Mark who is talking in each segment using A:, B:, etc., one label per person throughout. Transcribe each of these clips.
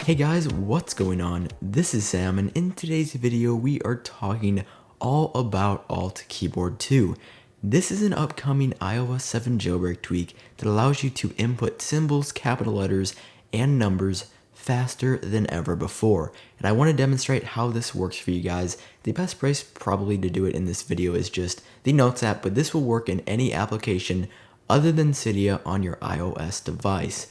A: Hey guys, what's going on? This is Sam, and in today's video we are talking all about AltKeyboard 2. This is an upcoming iOS 7 jailbreak tweak that allows you to input symbols, capital letters, and numbers faster than ever before. And I want to demonstrate how this works for you guys. The best place probably to do it in this video is just the Notes app, but this will work in any application other than Cydia on your iOS device.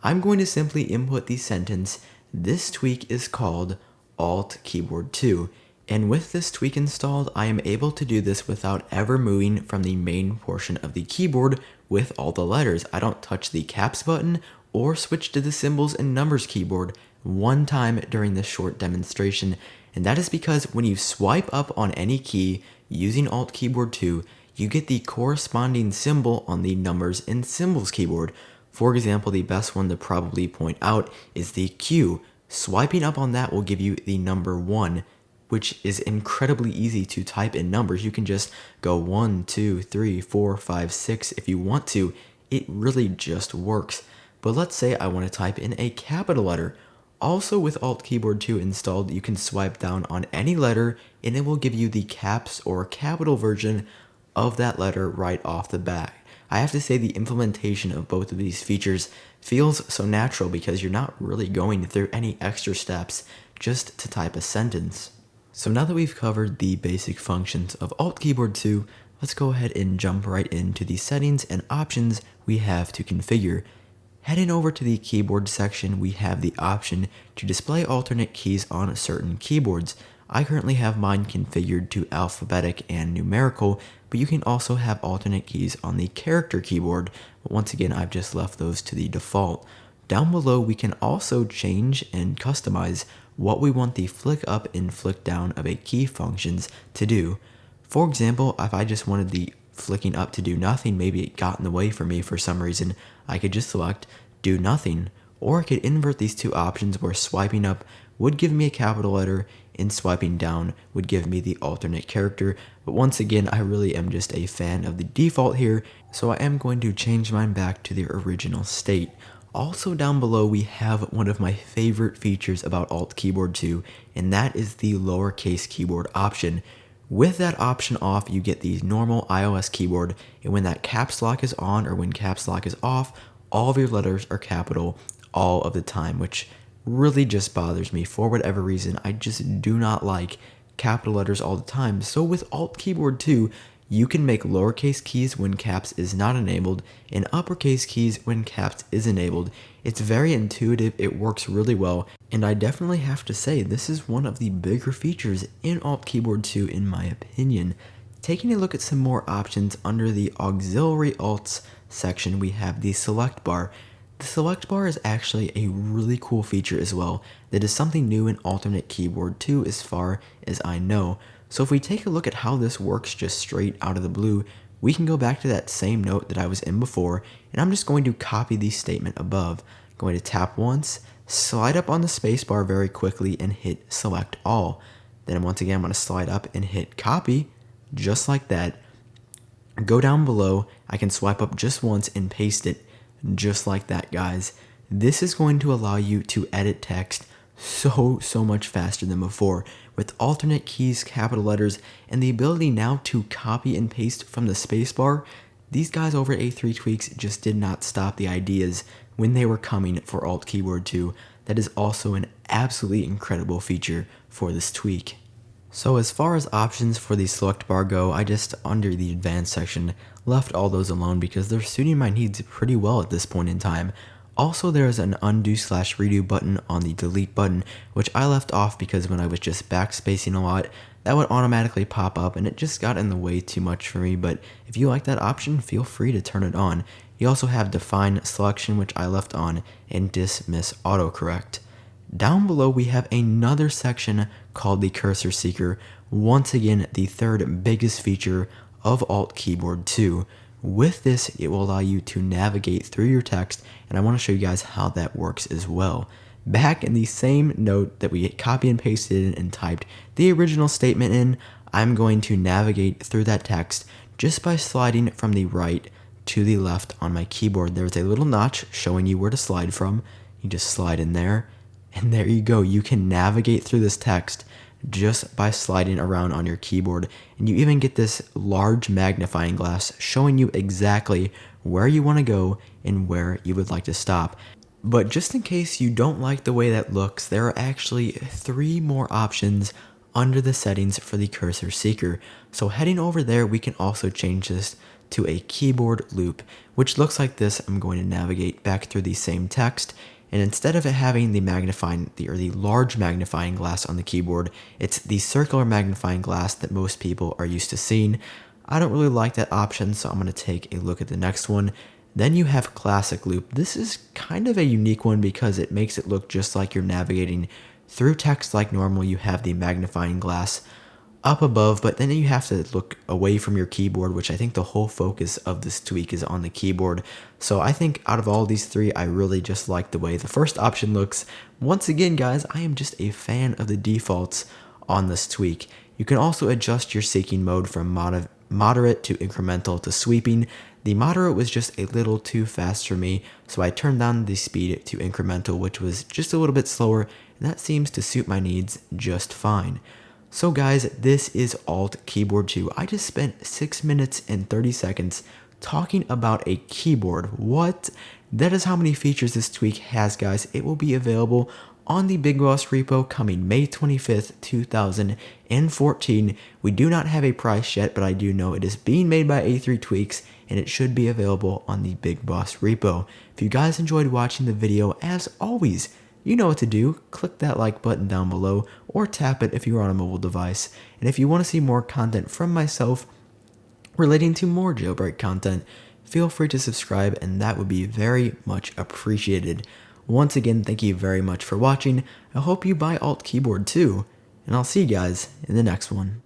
A: I'm going to simply input the sentence, "This tweak is called AltKeyboard 2. And with this tweak installed, I am able to do this without ever moving from the main portion of the keyboard with all the letters. I don't touch the caps button or switch to the symbols and numbers keyboard one time during this short demonstration. And that is because when you swipe up on any key using AltKeyboard 2, you get the corresponding symbol on the numbers and symbols keyboard. For example, the best one to probably point out is the Q. Swiping up on that will give you the number 1, which is incredibly easy to type in numbers. You can just go 1, 2, 3, 4, 5, 6 if you want to. It really just works. But let's say I want to type in a capital letter. Also with AltKeyboard 2 installed, you can swipe down on any letter and it will give you the caps or capital version of that letter right off the bat. I have to say the implementation of both of these features feels so natural because you're not really going through any extra steps just to type a sentence. So now that we've covered the basic functions of AltKeyboard 2, let's go ahead and jump right into the settings and options we have to configure. Heading over to the keyboard section, we have the option to display alternate keys on certain keyboards. I currently have mine configured to alphabetic and numerical, but you can also have alternate keys on the character keyboard. But once again, I've just left those to the default. Down below, we can also change and customize what we want the flick up and flick down of a key functions to do. For example, if I just wanted the flicking up to do nothing, maybe it got in the way for me for some reason, I could just select do nothing. Or I could invert these two options where swiping up would give me a capital letter and swiping down would give me the alternate character. But once again, I really am just a fan of the default here, so I am going to change mine back to the original state. Also down below, we have one of my favorite features about AltKeyboard 2, and that is the Lowercase Keyboard option. With that option off, you get the normal iOS keyboard, and when that caps lock is on or when caps lock is off, all of your letters are capital all of the time, which really just bothers me. For whatever reason, I just do not like capital letters all the time. So with AltKeyboard 2, you can make lowercase keys when caps is not enabled and uppercase keys when caps is enabled. It's very intuitive, it works really well, and I definitely have to say this is one of the bigger features in AltKeyboard 2 in my opinion. Taking a look at some more options under the auxiliary alts section, we have the select bar. The select bar is actually a really cool feature as well that is something new in alternate keyboard 2 as far as I know. So if we take a look at how this works just straight out of the blue, we can go back to that same note that I was in before, and I'm just going to copy the statement above. I'm going to tap once, slide up on the space bar very quickly and hit select all. Then once again I'm going to slide up and hit copy, just like that. Go down below, I can swipe up just once and paste it. Just like that, guys. This is going to allow you to edit text so much faster than before with alternate keys, capital letters, and the ability now to copy and paste from the spacebar. These guys over at A3tweaks just did not stop the ideas when they were coming for AltKeyboard 2. That is also an absolutely incredible feature for this tweak. So as far as options for the select bar go, I just, under the advanced section, left all those alone because they're suiting my needs pretty well at this point in time. Also, there is an undo/redo button on the delete button, which I left off because when I was just backspacing a lot, that would automatically pop up and it just got in the way too much for me. But if you like that option, feel free to turn it on. You also have define selection, which I left on, and dismiss autocorrect. Down below, we have another section called the cursor seeker. Once again, the third biggest feature of AltKeyboard 2. With this, it will allow you to navigate through your text, and I want to show you guys how that works as well. Back in the same note that we copy and pasted in and typed the original statement in, I'm going to navigate through that text just by sliding from the right to the left on my keyboard. There's a little notch showing you where to slide from. You just slide in there. And there you go. You can navigate through this text just by sliding around on your keyboard. And you even get this large magnifying glass showing you exactly where you want to go and where you would like to stop. But just in case you don't like the way that looks, there are actually 3 more options under the settings for the cursor seeker. So heading over there, we can also change this to a keyboard loop, which looks like this. I'm going to navigate back through the same text, and instead of it having the large magnifying glass on the keyboard, it's the circular magnifying glass that most people are used to seeing. I don't really like that option, so I'm going to take a look at the next one. Then you have classic loop. This is kind of a unique one because it makes it look just like you're navigating through text like normal. You have the magnifying glass up above, but then you have to look away from your keyboard, which I think the whole focus of this tweak is on the keyboard. So I think out of all these 3, I really just like the way the first option looks. Once again, guys, I am just a fan of the defaults on this tweak. You can also adjust your seeking mode from moderate to incremental to sweeping. The moderate was just a little too fast for me, so I turned down the speed to incremental, which was just a little bit slower, and that seems to suit my needs just fine. So guys, this is AltKeyboard 2. I just spent 6 minutes and 30 seconds talking about a keyboard. What? That is how many features this tweak has, guys. It will be available on the BigBoss repo coming May 25th, 2014. We do not have a price yet, but I do know it is being made by A3tweaks, and it should be available on the BigBoss repo. If you guys enjoyed watching the video, as always, you know what to do. Click that like button down below or tap it if you're on a mobile device. And if you want to see more content from myself relating to more jailbreak content, feel free to subscribe, and that would be very much appreciated. Once again, thank you very much for watching. I hope you buy AltKeyboard too, and I'll see you guys in the next one.